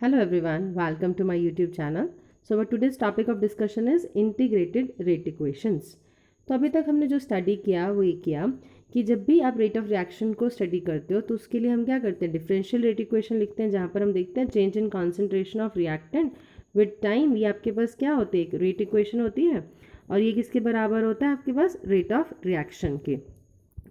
Hello everyone, welcome to my YouTube channel. So our today's topic of discussion is integrated rate equations. तो अभी तक हमने जो study किया वो ये किया कि जब भी आप रेट ऑफ रिएक्शन को स्टडी करते हो तो उसके लिए हम क्या करते हैं, डिफरेंशियल रेट इक्वेशन लिखते हैं, जहाँ पर हम देखते हैं change in concentration of reactant with time. ये आपके पास क्या होती है, एक रेट इक्वेशन होती है और ये किसके बराबर होता है, आपके पास रेट ऑफ रिएक्शन के।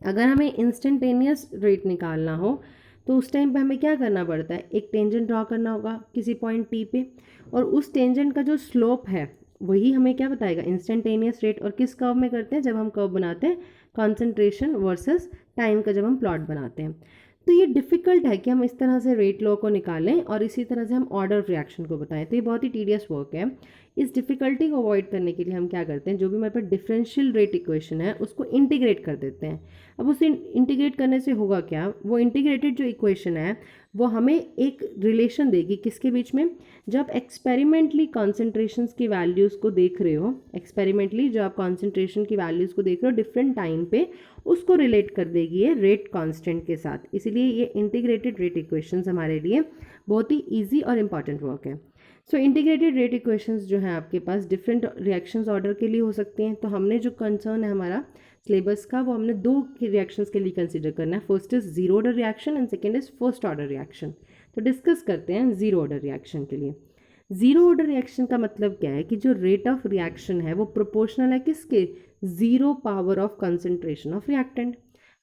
अगर हमें इंस्टेंटेनियस रेट निकालना हो तो उस टाइम पे हमें क्या करना पड़ता है, एक टेंजेंट ड्रॉ करना होगा किसी पॉइंट टी पे, और उस टेंजेंट का जो स्लोप है वही हमें क्या बताएगा, इंस्टेंटेनियस रेट। और किस कर्व में करते हैं, जब हम कर्व बनाते हैं कॉन्सेंट्रेशन वर्सेस टाइम का, जब हम प्लॉट बनाते हैं। तो ये डिफ़िकल्ट है कि हम इस तरह से रेट लॉ को निकालें और इसी तरह से हम ऑर्डर ऑफ रिएक्शन को बताएं, तो ये बहुत ही टीडियस वर्क है। इस डिफ़िकल्टी को अवॉइड करने के लिए हम क्या करते हैं, जो भी हमारे पास डिफरेंशियल रेट इक्वेशन है उसको इंटीग्रेट कर देते हैं। अब उसे इंटीग्रेट करने से होगा क्या, वो इंटीग्रेटेड जो इक्वेशन है वो हमें एक रिलेशन देगी किसके बीच में, जब एक्सपेरिमेंटली कॉन्सेंट्रेशंस की वैल्यूज़ को देख रहे हो, एक्सपेरिमेंटली जो आप कॉन्सेंट्रेशन की वैल्यूज़ को देख रहे हो डिफरेंट टाइम पे, उसको रिलेट कर देगी ये रेट कांस्टेंट के साथ। इसीलिए ये इंटीग्रेटेड रेट इक्वेशंस हमारे लिए बहुत ही ईजी और इम्पॉर्टेंट वर्क है। सो इंटीग्रेटेड रेट इक्वेशंस जो है आपके पास डिफरेंट रिएक्शंस ऑर्डर के लिए हो सकती हैं। तो हमने जो कंसर्न है हमारा सिलेबस का, वो हमने दो रिएक्शंस के लिए कंसिडर करना है। First is zero order reaction and second is first order reaction. तो डिस्कस करते हैं जीरो ऑर्डर रिएक्शन के लिए। जीरो ऑर्डर रिएक्शन का मतलब क्या है कि जो रेट ऑफ रिएक्शन है वो प्रोपोर्शनल है किसके, zero power of concentration of reactant.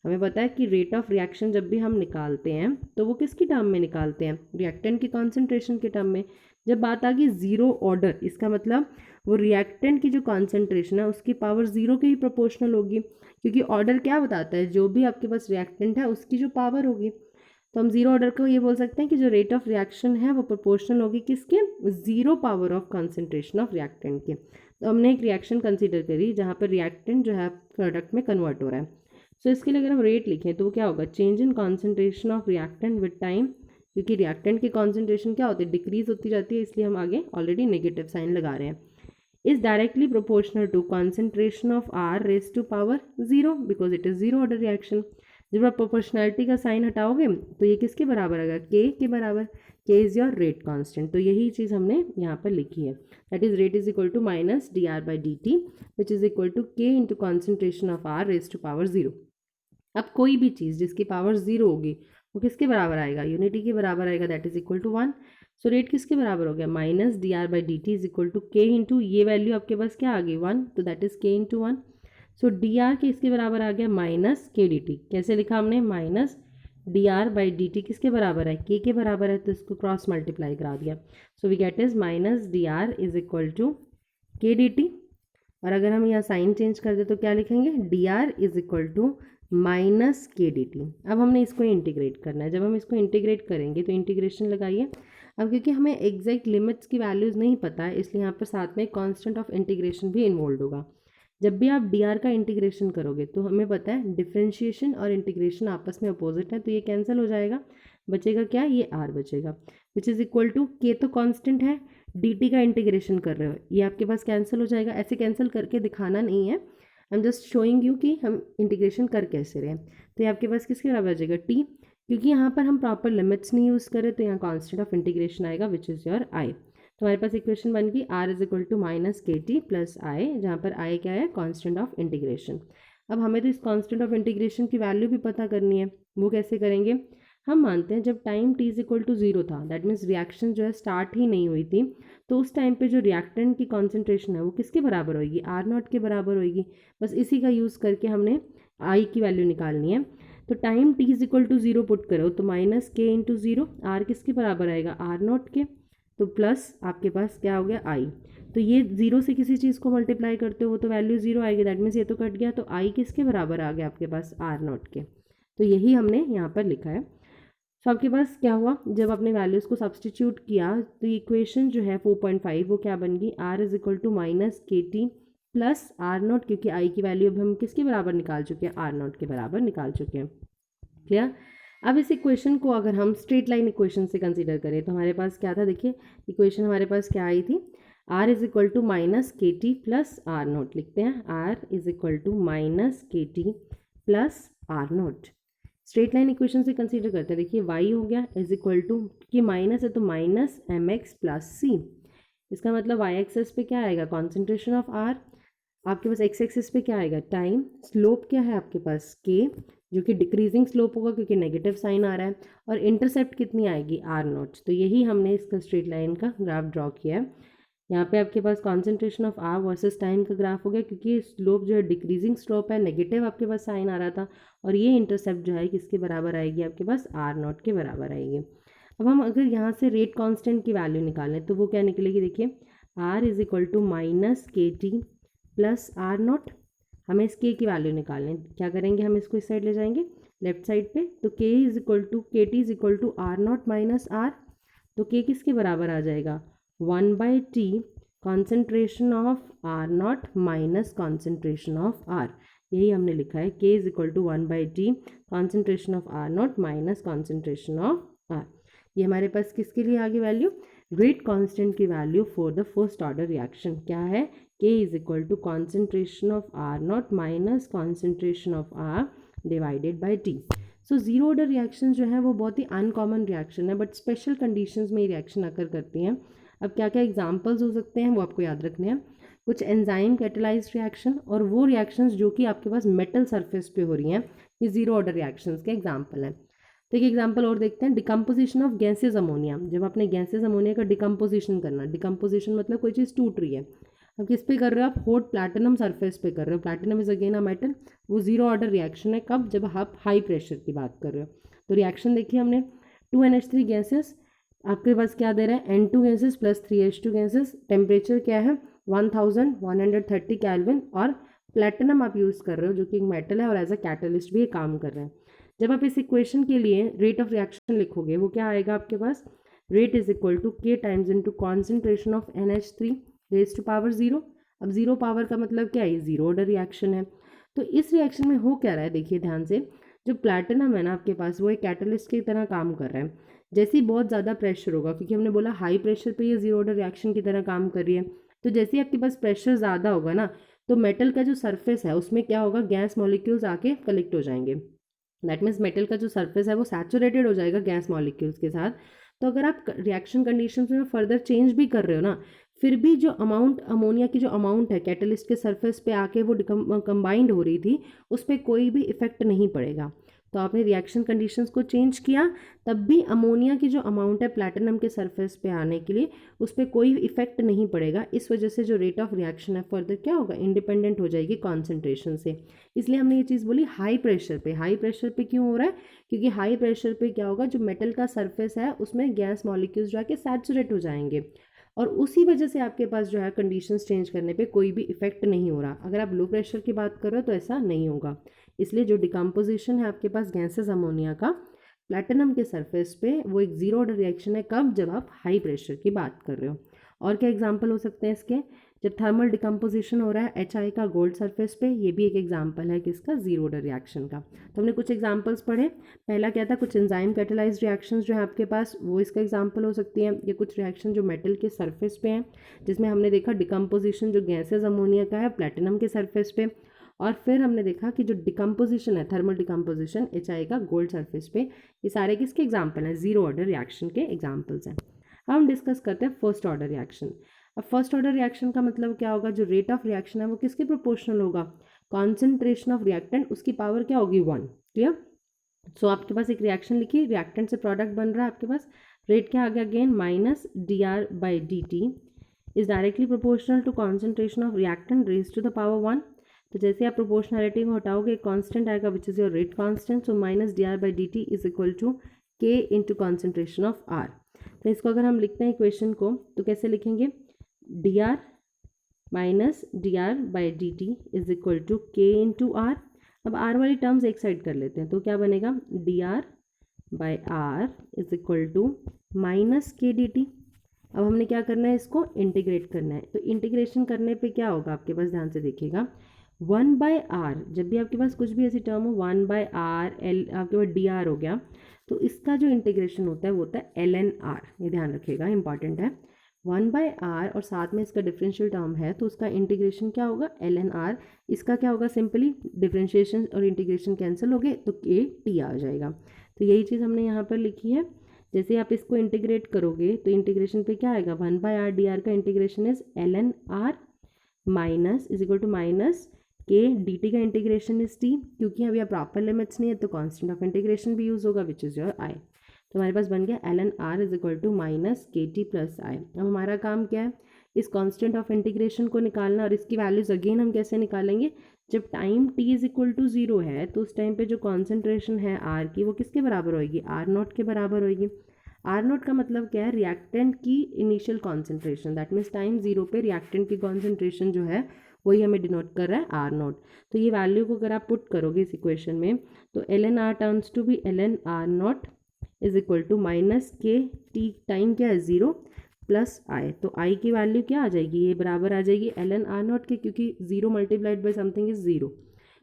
हमें पता है कि रेट ऑफ रिएक्शन जब भी हम निकालते हैं तो वो किसकी टर्म में निकालते हैं, रिएक्टेंट की कॉन्सेंट्रेशन के टर्म में। जब बात आ गई जीरो ऑर्डर, इसका मतलब वो रिएक्टेंट की जो कॉन्सेंट्रेशन है उसकी पावर जीरो के ही प्रोपोर्शनल होगी, क्योंकि ऑर्डर क्या बताता है, जो भी आपके पास रिएक्टेंट है उसकी जो पावर होगी। तो हम जीरो ऑर्डर को ये बोल सकते हैं कि जो रेट ऑफ रिएक्शन है वो प्रोपोर्शनल होगी किसके, zero power of concentration of reactant के। तो हमने एक रिएक्शन कंसीडर करी जहाँ पर रिएक्टेंट जो है प्रोडक्ट में कन्वर्ट हो रहा है। सो इसके लिए अगर हम रेट लिखें तो वो क्या होगा, change in concentration of reactant with time, क्योंकि रिएक्टेंट की कॉन्सेंट्रेशन क्या होती है, डिक्रीज होती जाती है, इसलिए हम आगे ऑलरेडी नेगेटिव साइन लगा रहे हैं। Is directly proportional to concentration of R raise to power zero, because it is zero order reaction. जब आप प्रोपोर्शनैलिटी का साइन हटाओगे तो ये किसके बराबर आएगा, के के बराबर। के इज़ योर रेट कांस्टेंट। तो यही चीज़ हमने यहाँ पर लिखी है, that is rate is equal to minus D R by D T which is equal to K into concentration of R raise to power zero. अब कोई भी चीज़ जिसकी पावर जीरो होगी वो किसके बराबर आएगा, यूनिटी के बराबर आएगा, that is equal to one. So rate किसके बराबर हो गया, minus D R by D T is equal to K into ये वैल्यू आपके पास क्या आ गई, वन, तो that is K into one. So D R के इसके बराबर आ गया माइनस के डी टी। कैसे लिखा हमने, minus D R by D T किसके बराबर है, के बराबर है, तो इसको क्रॉस मल्टीप्लाई करा दिया। So we get is minus D R is equal to K D T. और अगर हम यहाँ साइन चेंज कर दे तो क्या लिखेंगे, D R is equal to minus K D T. अब हमने इसको इंटीग्रेट करना है, जब हम इसको इंटीग्रेट करेंगे तो इंटीग्रेशन लगाइए। अब क्योंकि हमें एग्जैक्ट लिमिट्स की वैल्यूज़ नहीं पता है, इसलिए यहाँ पर साथ में कांस्टेंट ऑफ इंटीग्रेशन भी इन्वॉल्व होगा। जब भी आप डी आर का इंटीग्रेशन करोगे तो हमें पता है डिफरेंशिएशन और इंटीग्रेशन आपस में अपोजिट है, तो ये कैंसिल हो जाएगा, बचेगा क्या, ये आर बचेगा, विच इज़ इक्वल टू के तो कांस्टेंट है, डी टी का इंटीग्रेशन कर रहे हो, ये आपके पास कैंसिल हो जाएगा। ऐसे कैंसिल करके दिखाना नहीं है, I am just showing you कि हम इंटीग्रेशन कर कैसे रहे हैं। तो ये आपके पास किसके बराबर आ जाएगा, टी, क्योंकि यहाँ पर हम प्रॉपर लिमिट्स नहीं यूज़ करें तो यहाँ कांस्टेंट ऑफ इंटीग्रेशन आएगा विच इज़ योर आई। तो हमारे पास इक्वेशन बन गई R is equal to minus K T plus I, जहाँ पर आई क्या है, कांस्टेंट ऑफ इंटीग्रेशन। अब हमें तो इस कांस्टेंट ऑफ इंटीग्रेशन की वैल्यू भी पता करनी है, वो कैसे करेंगे, हम मानते हैं जब time T is equal to zero था, दैट मीन्स रिएक्शन जो है स्टार्ट ही नहीं हुई थी, तो उस टाइम पे जो रिएक्टेंट की कॉन्सेंट्रेशन है वो किसके बराबर होगी, आर नॉट के बराबर होगी। बस इसी का यूज़ करके हमने आई की वैल्यू निकालनी है। तो time T is equal to zero put करो तो माइनस के इंटू जीरो, आर किसके बराबर आएगा, आर नॉट के, तो प्लस आपके पास क्या हो गया आई। तो ये जीरो से किसी चीज़ को मल्टीप्लाई करते हो तो वैल्यू जीरो आएगी, दैट मीन्स ये तो कट गया, तो आई किसके बराबर आ गया आपके पास, आर नॉट के। तो यही हमने यहाँ पर लिखा है। तो आपके पास क्या हुआ, जब आपने वैल्यूज़ को सब्सटीट्यूट किया तो इक्वेशन जो है 4.5 वो क्या बन गई, R is equal to minus K T plus R not, क्योंकि आई की वैल्यू अब हम किसके बराबर निकाल चुके हैं, आर नॉट के बराबर निकाल चुके हैं। क्लियर। अब इस इक्वेशन को अगर हम स्ट्रेट लाइन इक्वेशन से कंसीडर करें तो हमारे पास क्या था, देखिए इक्वेशन हमारे पास क्या आई थी, R is equal to minus K T plus R naught. लिखते हैं R is equal to minus K T plus R naught. Straight line equation से कंसीडर करते हैं। देखिए y हो गया इज इक्वल टू, कि माइनस है तो minus M X plus C, इसका मतलब y एक्सेस पे क्या आएगा, कॉन्सेंट्रेशन ऑफ r, आपके पास x एक्सेस पे क्या आएगा, टाइम, स्लोप क्या है आपके पास k, जो कि डिक्रीजिंग स्लोप होगा क्योंकि नेगेटिव साइन आ रहा है, और इंटरसेप्ट कितनी आएगी r नॉट। तो यही हमने इसका स्ट्रेट लाइन का ग्राफ ड्रॉ किया है। यहाँ पे आपके पास concentration of r versus time का ग्राफ हो गया, क्योंकि स्लोप जो है डिक्रीजिंग स्लोप है, नेगेटिव आपके पास साइन आ रहा था, और ये इंटरसेप्ट जो है किसके बराबर आएगी, आपके पास r नॉट के बराबर आएगी। अब हम अगर यहाँ से रेट कांस्टेंट की वैल्यू निकालें तो वो क्या निकलेगी, देखिए r is equal to minus K T plus r not. हमें इस k की वैल्यू निकालें, क्या करेंगे, हम इसको इस साइड ले जाएंगे लेफ्ट साइड पे, तो k is equal to K T is equal to r not minus r, तो k किसके बराबर आ जाएगा, 1/t concentration of r not minus concentration of r। यही हमने लिखा है, k is equal to 1/t concentration of r not minus concentration of r। ये हमारे पास किसके लिए आगे वैल्यू, रेट कांस्टेंट की value for the first order reaction क्या है, k is equal to concentration of r not minus concentration of r divided by t। So zero order reaction जो है वो बहुत ही अनकॉमन रिएक्शन है, बट स्पेशल कंडीशंस में ये रिएक्शन अकर करती हैं। अब क्या क्या एग्जांपल्स हो सकते हैं वो आपको याद रखने हैं, कुछ एंजाइम कैटेलाइज्ड रिएक्शन, और वो रिएक्शंस जो कि आपके पास मेटल सरफेस पे हो रही हैं, ये जीरो ऑर्डर रिएक्शंस के एग्जांपल हैं। तो एक एग्जांपल और देखते हैं, डिकम्पोजिशन ऑफ गैसेज अमोनिया। जब आपने गैसेज अमोनिया का डिकम्पोजिशन करना, डिकम्पोजिशन मतलब कोई चीज़ टूट रही है, अब किस पे कर रहे हो आप, हॉट प्लैटिनम सरफेस पे कर रहे हो, platinum is again a metal, वो जीरो ऑर्डर रिएक्शन है, कब, जब आप हाई प्रेशर की बात कर रहे हो। तो रिएक्शन देखिए हमने, 2NH3 गैसेस, आपके पास क्या दे रहा है, N2 gases plus 3H2 gases, temperature क्या है 1130 केल्विन, और प्लैटिनम आप यूज़ कर रहे हो जो कि एक मेटल है और एज अ कैटलिस्ट भी ये काम कर रहे हैं। जब आप इस इक्वेशन के लिए रेट ऑफ रिएक्शन लिखोगे वो क्या आएगा आपके पास, rate is equal to k times into concentration of NH3 raise to power 0। अब 0 पावर का मतलब क्या है, जीरो ऑर्डर रिएक्शन है। तो इस रिएक्शन में हो क्या रहा है, देखिए ध्यान से, जो प्लैटिनम है ना आपके पास, वो एक कैटलिस्ट की तरह काम कर रहा है। जैसे ही बहुत ज़्यादा प्रेशर होगा, क्योंकि हमने बोला हाई प्रेशर पे ये जीरो ऑर्डर रिएक्शन की तरह काम कर रही है, तो जैसे ही आपके पास प्रेशर ज़्यादा होगा ना, तो मेटल का जो सरफेस है उसमें क्या होगा, गैस मॉलिक्यूल्स आके कलेक्ट हो जाएंगे। दैट मीन्स मेटल का जो सरफेस है वो सैचुरेटेड हो जाएगा गैस मॉलिक्यूल्स के साथ। तो अगर आप रिएक्शन कंडीशंस में फर्दर चेंज भी कर रहे हो ना, फिर भी जो अमाउंट अमोनिया की जो अमाउंट है कैटलिस्ट के सरफेस पे आके वो कंबाइंड हो रही थी, उस पर कोई भी इफेक्ट नहीं पड़ेगा। तो आपने रिएक्शन कंडीशंस को चेंज किया, तब भी अमोनिया की जो अमाउंट है प्लैटिनम के सरफेस पे आने के लिए, उस पर कोई इफेक्ट नहीं पड़ेगा। इस वजह से जो रेट ऑफ रिएक्शन है फर्दर क्या होगा, इंडिपेंडेंट हो जाएगी कॉन्सेंट्रेशन से। इसलिए हमने ये चीज़ बोली हाई प्रेशर पे। हाई प्रेशर पे क्यों हो रहा है, क्योंकि हाई प्रेशर पे क्या होगा, जो मेटल का सरफेस है उसमें गैस मॉलिक्यूल्स जो है कि सैचुरेट हो जाएंगे, और उसी वजह से आपके पास जो है कंडीशंस चेंज करने पे कोई भी इफेक्ट नहीं हो रहा। अगर आप लो प्रेशर की बात कर रहे हो तो ऐसा नहीं होगा। इसलिए जो डिकम्पोजिशन है आपके पास गैसेस अमोनिया का प्लैटिनम के सरफेस पे, वो एक जीरो ऑर्डर रिएक्शन है, कब, जब आप हाई प्रेशर की बात कर रहे हो। और क्या एग्जांपल हो सकते हैं इसके, जब थर्मल डिकम्पोजिशन हो रहा है HI का गोल्ड सरफेस पे, ये भी एक एग्जांपल है किसका, जीरो ऑर्डर रिएक्शन का। तो हमने कुछ एग्जांपल्स पढ़े, पहला क्या था, कुछ एंजाइम कैटेलाइज्ड रिएक्शंस जो है आपके पास, वो इसका एग्जांपल हो सकती है। ये कुछ रिएक्शन जो मेटल के सरफेस पे हैं, जिसमें हमने देखा डिकम्पोजिशन जो गैसेज अमोनिया का है प्लैटिनम के सरफेस पे, और फिर हमने देखा कि जो डिकम्पोजिशन है थर्मल डिकम्पोजिशन HI का गोल्ड सरफेस पे, ये सारे किसके एग्जाम्पल हैं, जीरो ऑर्डर रिएक्शन के एग्जाम्पल्स हैं। अब हम डिस्कस करते हैं फर्स्ट ऑर्डर रिएक्शन। अब फर्स्ट ऑर्डर रिएक्शन का मतलब क्या होगा, जो रेट ऑफ रिएक्शन है वो किसके प्रोपोर्शनल होगा, कॉन्सेंट्रेशन ऑफ रिएक्टेंट, उसकी पावर क्या होगी 1। क्लियर। सो आपके पास एक रिएक्शन लिखी, रिएक्टेंट से प्रोडक्ट बन रहा है आपके पास, रेट क्या आ गया again, minus dr/dt is directly proportional to concentration of reactant raise to the power 1। तो जैसे आप प्रोपोर्शनैलिटी को हटाओगे, कांस्टेंट आएगा which is your rate constant, so minus dr/dt is equal to k into concentration of r। तो इसको अगर हम लिखते हैं इक्वेशन को, तो कैसे लिखेंगे, dr minus dr/dt is equal to k into r। अब r वाली टर्म्स एक साइड कर लेते हैं, तो क्या बनेगा, dr/r is equal to minus k/dt। अब हमने क्या करना है, इसको इंटीग्रेट करना है। तो इंटीग्रेशन करने पे क्या होगा आपके पास, ध्यान से देखिएगा, 1/r, जब भी आपके पास कुछ भी ऐसी टर्म हो 1/r, l आपके पास dr हो गया, तो इसका जो इंटीग्रेशन होता है वो होता है ln r। ये ध्यान रखिएगा, इंपॉर्टेंट है। 1/r और साथ में इसका डिफरेंशियल टर्म है तो उसका इंटीग्रेशन क्या होगा, ln r। इसका क्या होगा, सिंपली डिफरेंशिएशन और इंटीग्रेशन कैंसिल हो गए तो kt आ जाएगा। तो यही चीज़ हमने यहाँ पर लिखी है। जैसे आप इसको इंटीग्रेट करोगे तो इंटीग्रेशन पे क्या आएगा, 1/r dr का integration is ln r minus is equal to minus K dt का इंटीग्रेशन इज t, क्योंकि अभी आप प्रॉपर लिमिट्स नहीं है तो कांस्टेंट ऑफ इंटीग्रेशन भी यूज़ होगा विच इज़ योर i। तो हमारे पास बन गया ln r is equal to minus K T plus I. अब हमारा काम क्या है, इस कांस्टेंट ऑफ इंटीग्रेशन को निकालना, और इसकी वैल्यूज अगेन हम कैसे निकालेंगे, जब time t is equal to 0 है तो उस टाइम पे जो कॉन्सेंट्रेशन है r की वो किसके बराबर होएगी, r0 के बराबर होएगी। r0 का मतलब क्या है, रिएक्टेंट की initial concentration, that means time 0 पे रिएक्टेंट की कॉन्सेंट्रेशन जो है वही हमें डिनोट कर रहा है r0। तो ये वैल्यू को अगर आप पुट करोगे इस इक्वेशन में तो ln r terms to be ln r0 is equal to minus K T, time क्या है 0 प्लस आई। तो आई की वैल्यू क्या आ जाएगी, ये बराबर आ जाएगी ln r0 के, क्योंकि 0 मल्टीप्लाइड बाई समथिंग इज 0।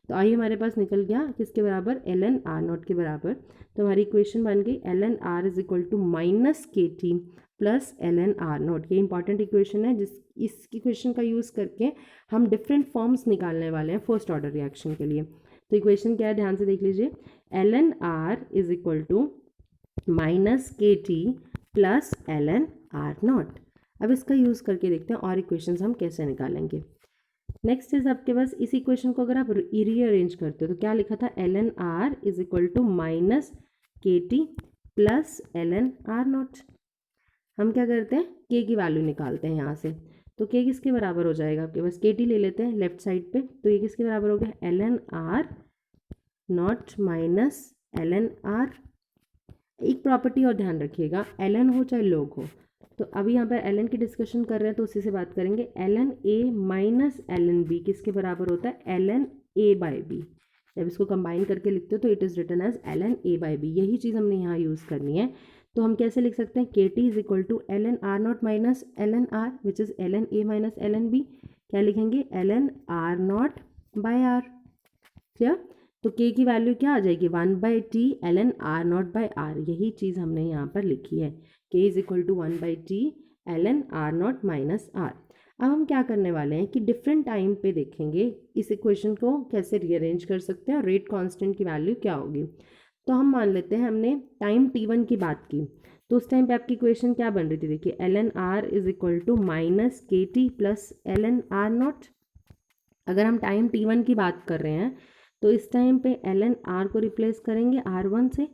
तो आई हमारे पास निकल गया किसके बराबर, ln r0 के बराबर। तो हमारी इक्वेशन बन गई ln r is equal to minus K T plus ln r0। ये इंपॉर्टेंट इक्वेशन है, जिस इस इक्वेशन का यूज़ करके हम डिफरेंट फॉर्म्स निकालने वाले हैं फर्स्ट ऑर्डर रिएक्शन के लिए। तो इक्वेशन क्या है, ध्यान से देख लीजिए, ln r is equal to minus K T plus ln r0। अब इसका यूज़ करके देखते हैं और इक्वेशंस हम कैसे निकालेंगे। नेक्स्ट इज आपके पास इस इक्वेशन को अगर आप रीअरेंज करते हो तो क्या लिखा था, ln r is equal to minus K T plus ln r0। हम क्या करते हैं, k की वैल्यू निकालते हैं यहाँ से। तो k किसके बराबर हो जाएगा आपके पास, kt ले लेते हैं लेफ्ट साइड पे, तो ये किसके बराबर हो गया, ln r0 minus ln r। एक प्रॉपर्टी और ध्यान रखिएगा, ln हो चाहे log हो, तो अभी यहाँ पर ln की डिस्कशन कर रहे हैं तो उसी से बात करेंगे। ln a minus ln b किसके बराबर होता है, ln a बाई b। जब इसको कंबाइन करके लिखते हो तो it is written as ln a by b। यही चीज़ हमने यहाँ यूज़ करनी है। तो हम कैसे लिख सकते हैं, K T is equal to ln r0 minus ln r which is ln a minus ln b। क्या लिखेंगे, ln r0 बाई r। क्या, तो k की वैल्यू क्या आ जाएगी, 1/t ln r0 by r। यही चीज़ हमने यहाँ पर लिखी है, k is equal to 1/t ln r0 minus r। अब हम क्या करने वाले हैं कि डिफरेंट टाइम पे देखेंगे इस इक्वेशन को कैसे रीअरेंज कर सकते हैं और रेट कांस्टेंट की वैल्यू क्या होगी। तो हम मान लेते हैं हमने टाइम t1 की बात की, तो उस टाइम पे आपकी इक्वेशन क्या बन रही थी, देखिए ln r is equal to minus K T plus ln r0। अगर हम टाइम t1 की बात कर रहे हैं तो इस टाइम पे ln r को रिप्लेस करेंगे r1 से,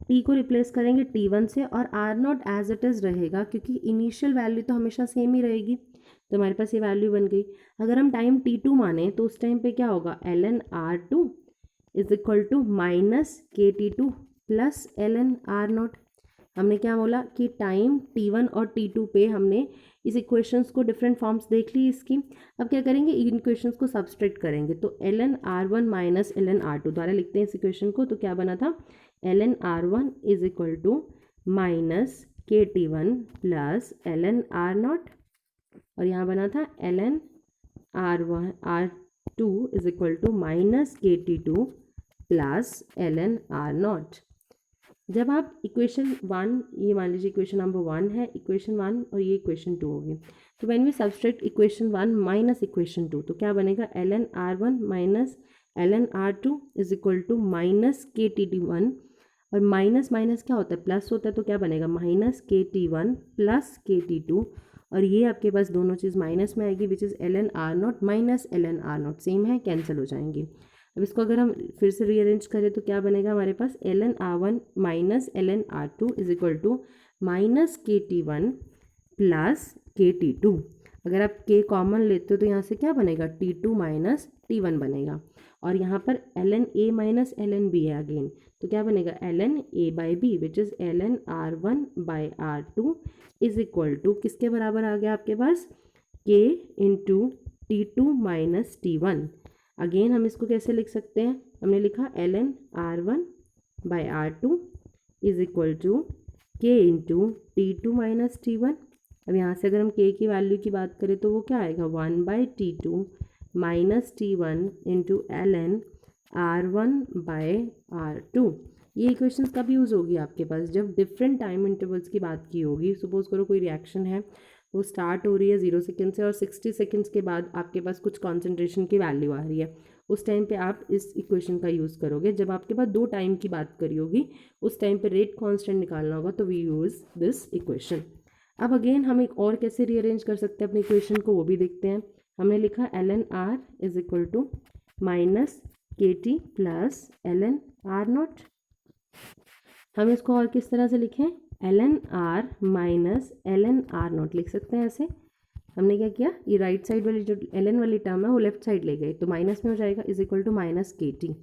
t को रिप्लेस करेंगे t1 से, और r0 एज इट इज़ रहेगा क्योंकि इनिशियल वैल्यू तो हमेशा सेम ही रहेगी। तो हमारे पास ये वैल्यू बन गई। अगर हम टाइम t2 माने तो उस टाइम पे क्या होगा, ln r2 is equal to minus K T two plus ln r0। हमने क्या बोला कि टाइम t1 और t2 पे हमने इस इक्वेशंस को डिफरेंट फॉर्म्स देख ली इसकी। अब क्या करेंगे, इन इक्वेशंस को सब्सट्रैक्ट करेंगे, तो ln r1 minus ln r2 द्वारा लिखते हैं इस इक्वेशन को। तो क्या बना था, ln r1 is equal to minus K T one plus ln r0, और यहाँ बना था ln r2 is equal to minus K T two plus ln r0। जब आप इक्वेशन 1, ये मान लीजिए इक्वेशन नंबर 1 है, इक्वेशन 1 और ये इक्वेशन 2 होगी, तो when we subtract equation 1 minus equation 2 तो क्या बनेगा, ln r1 minus ln r2 is equal to minus K T T one, और माइनस माइनस क्या होता है, प्लस होता है, तो क्या बनेगा minus K T one plus K T to, और ये आपके पास दोनों चीज़ माइनस में आएगी विच is ln r0 minus ln r0, same है, कैंसिल हो जाएंगे। अब इसको अगर हम फिर से रीअरेंज करें तो क्या बनेगा हमारे पास, ln r1 minus ln r2 is equal to minus K T one plus K T two. अगर आप k कॉमन लेते हो तो यहाँ से क्या बनेगा, t2 माइनस t1 बनेगा, और यहाँ पर ln a minus ln b है अगेन, तो क्या बनेगा ln a by b which is ln r1 by r2 is equal to किसके बराबर आ गया आपके पास, k into t2 minus t1। Again हम इसको कैसे लिख सकते हैं, हमने लिखा ln r1 by r2 is equal to k into t2 minus t1। अब यहाँ से अगर हम k की वैल्यू की बात करें तो वो क्या आएगा, 1/t2 minus t1 into ln r1 by r2। ये इक्वेशंस कब यूज़ होगी आपके पास, जब डिफरेंट टाइम इंटरवल्स की बात की होगी। सपोज करो कोई रिएक्शन है वो स्टार्ट हो रही है 0 सेकेंड से और 60 सेकेंड्स के बाद आपके पास कुछ कॉन्सेंट्रेशन की वैल्यू आ रही है, उस टाइम पे आप इस इक्वेशन का यूज़ करोगे। जब आपके पास 2 टाइम की बात करी होगी, उस टाइम पे रेट कांस्टेंट निकालना होगा, तो वी यूज़ दिस इक्वेशन। अब अगेन हम एक और कैसे रीअरेंज कर सकते हैं अपनी इक्वेशन को, वो भी देखते हैं। हमने लिखा ln r is equal to minus K T plus ln r naught. हम इसको और किस तरह से लिखें, ln r minus ln r naught लिख सकते हैं ऐसे। हमने क्या किया, ये राइट साइड वाली जो ln वाली टर्म है वो लेफ्ट साइड ले गई, तो माइनस में हो जाएगा, is equal to minus K T.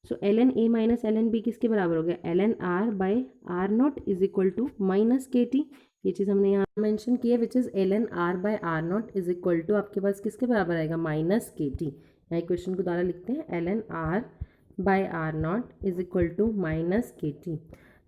So ln a minus ln b किसके बराबर हो गया, ln r by r not is equal to minus K T. ये चीज़ हमने यहाँ मेंशन की है, which is ln r by r not is equal to आपके पास किसके बराबर आएगा, माइनस के टी। यहाँ इक्वेशन को दोबारा लिखते हैं, ln r by r not is equal to minus K T.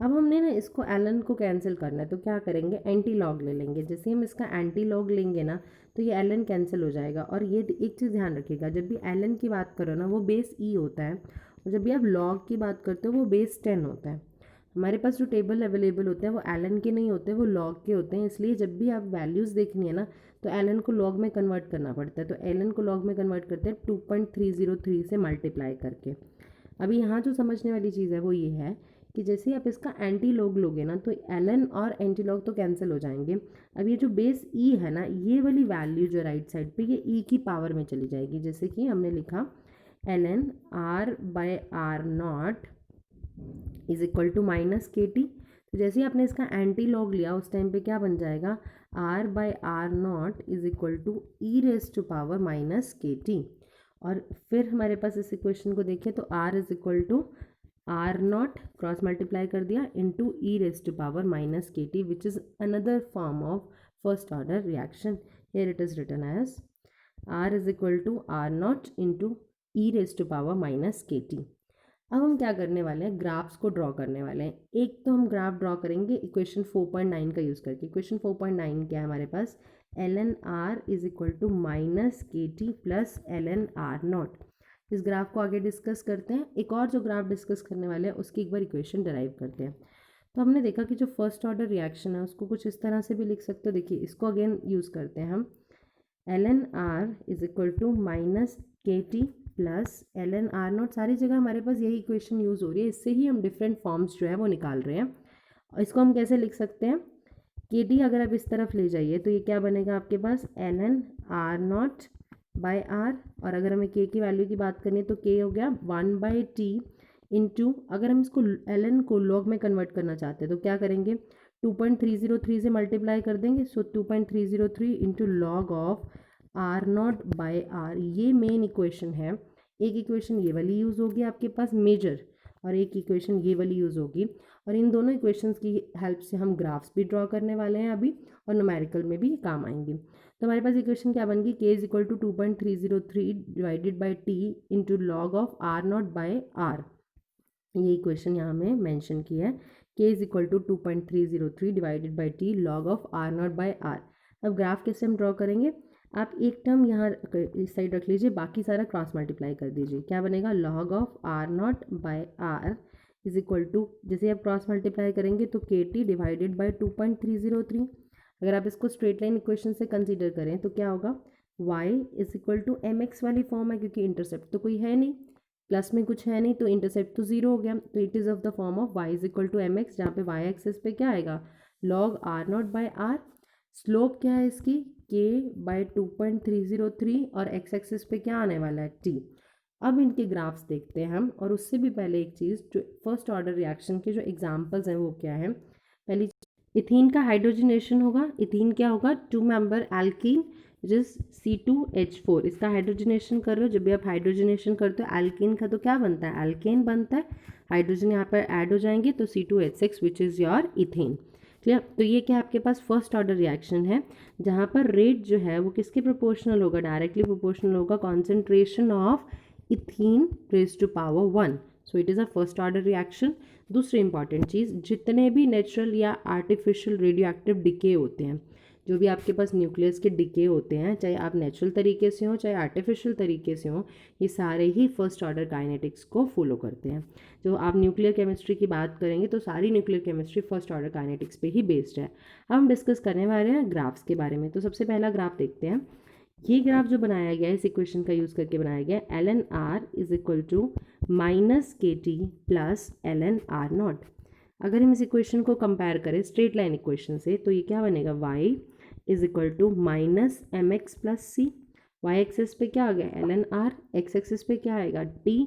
अब हमने ना इसको ln को कैंसिल करना है, तो क्या करेंगे, एंटी लॉग ले लेंगे। जैसे हम इसका एंटी लॉग लेंगे ना, तो ये ln कैंसिल हो जाएगा। और ये एक चीज़ ध्यान रखिएगा, जब भी ln की बात करो ना, वो बेस e होता है, और जब भी आप लॉग की बात करते हो वो बेस 10 होता है। हमारे पास जो टेबल अवेलेबल होते हैं वो ln के नहीं होते, वो लॉग के होते हैं। इसलिए जब भी आप वैल्यूज़ देखनी है ना, तो ln को लॉग में कन्वर्ट करना पड़ता है। तो ln को लॉग में कन्वर्ट करते हैं 2.303 से मल्टीप्लाई करके। अभी यहाँ जो समझने वाली चीज़ है वो ये है कि जैसे आप इसका एंटी लॉग लोगे ना, तो ln और एंटी लॉग तो कैंसिल हो जाएंगे। अब ये जो बेस e है ना, ये वाली वैल्यू जो राइट साइड पे, ये e की पावर में चली जाएगी। जैसे कि हमने लिखा ln r by r not is equal to minus K T. तो जैसे ही आपने इसका एंटी लॉग लिया, उस टाइम पे क्या बन जाएगा, r by r not is equal to E raise to power minus K T. और फिर हमारे पास इस इक्वेशन को देखें तो r is equal to r naught cross multiply कर दिया into E raise to power minus K T, which is another form of first order reaction. Here it is written as r is equal to r naught into E raise to power minus K T. अब हम क्या करने वाले हैं, graphs को draw करने वाले हैं। एक तो हम ग्राफ ड्रॉ करेंगे इक्वेशन 4.9 का यूज़ करके। इक्वेशन 4.9 क्या है हमारे पास, ln r is equal to minus K T plus ln r naught. इस ग्राफ को आगे डिस्कस करते हैं। एक और जो ग्राफ डिस्कस करने वाले हैं उसकी एक बार इक्वेशन डराइव करते हैं। तो हमने देखा कि जो फर्स्ट ऑर्डर रिएक्शन है उसको कुछ इस तरह से भी लिख सकते हो। देखिए इसको अगेन यूज़ करते हैं हम, ln r is equal to minus K T plus ln r naught. सारी जगह हमारे पास यही इक्वेशन यूज़ हो रही है, इससे ही हम डिफरेंट फॉर्म्स जो है वो निकाल रहे हैं। और इसको हम कैसे लिख सकते हैं, के टी अगर आप इस तरफ ले जाइए तो ये क्या बनेगा आपके पास, ln r not by r। और अगर हमें k की वैल्यू की बात करनी है तो k हो गया 1/t इंटू, अगर हम इसको ln को लॉग में कन्वर्ट करना चाहते हैं तो क्या करेंगे, 2.303 से मल्टीप्लाई कर देंगे। So 2.303 into log of r not by r। ये मेन इक्वेशन है। एक इक्वेशन ये वाली यूज़ होगी आपके पास मेजर, और एक इक्वेशन ये वाली यूज़ होगी। और इन दोनों इक्वेशंस की हेल्प से हम ग्राफ्स भी ड्रॉ करने वाले हैं अभी, और न्यूमेरिकल में भी काम आएंगे। तो हमारे पास इक्वेशन क्या बन गई, k is equal to 2.303 divided by t into log of r not by r। ये इक्वेशन यहाँ में मेंशन की है, k is equal to 2.303 divided by t log of r not by r। अब ग्राफ कैसे हम ड्रॉ करेंगे, आप एक टर्म यहाँ इस साइड रख लीजिए, बाकी सारा क्रॉस मल्टीप्लाई कर दीजिए। क्या बनेगा, log of r not by r is equal to, जैसे आप क्रॉस मल्टीप्लाई करेंगे तो के टी डिवाइडेड बाई 2.303। अगर आप इसको स्ट्रेट लाइन इक्वेशन से कंसीडर करें तो क्या होगा, y is equal to M X वाली फॉर्म है, क्योंकि इंटरसेप्ट तो कोई है नहीं, प्लस में कुछ है नहीं, तो इंटरसेप्ट तो जीरो हो गया। तो it is of the form of y is equal to M X, जहाँ पे y एक्सेस पे क्या आएगा, log r not by r। Slope क्या है इसकी, k बाई 2.303, और x एक्सिस पे क्या आने वाला है, t। अब इनके ग्राफ्स देखते हैं हम, और उससे भी पहले एक चीज़, जो फर्स्ट ऑर्डर रिएक्शन के जो एग्जांपल्स हैं वो क्या है। पहली, इथीन का हाइड्रोजनेशन होगा। इथीन क्या होगा, 2 मेंबर एल्कीन जिस C2H4, इसका हाइड्रोजनेशन कर रहे हो। जब भी आप हाइड्रोजनेशन करते हो एल्कीन का तो क्या बनता है, एल्केन बनता है। हाइड्रोजन यहाँ पर ऐड हो जाएंगे तो C2H6 which is your ethane. Clear. तो ये क्या आपके पास फर्स्ट ऑर्डर रिएक्शन है, जहाँ पर रेट जो है वो किसके प्रोपोर्शनल होगा, डायरेक्टली प्रोपोर्शनल होगा concentration of ethene raise to power 1। So it is a first order reaction. दूसरी इंपॉर्टेंट चीज़, जितने भी नेचुरल या आर्टिफिशियल रेडियो एक्टिव डिके होते हैं, जो भी आपके पास न्यूक्लियस के डिके होते हैं, चाहे आप नेचुरल तरीके से हो चाहे आर्टिफिशियल तरीके से हो, ये सारे ही फर्स्ट ऑर्डर काइनेटिक्स को फॉलो करते हैं। जो आप न्यूक्लियर केमिस्ट्री की बात करेंगे तो सारी nuclear chemistry first order kinetics पे ही बेस्ड है। अब हम डिस्कस करने वाले हैं ग्राफ्स के बारे में। तो सबसे पहला ग्राफ देखते हैं। ये ग्राफ जो बनाया गया है इस इक्वेशन का यूज़ करके बनाया गया है, ln r is equal to minus K T plus ln r naught. अगर हम इस इक्वेशन को कंपेयर करें स्ट्रेट लाइन इक्वेशन से तो ये क्या बनेगा, y is equal to minus M X plus C. Y axis पे क्या आ गया ln r, एक्स एक्सेस पे क्या आएगा t,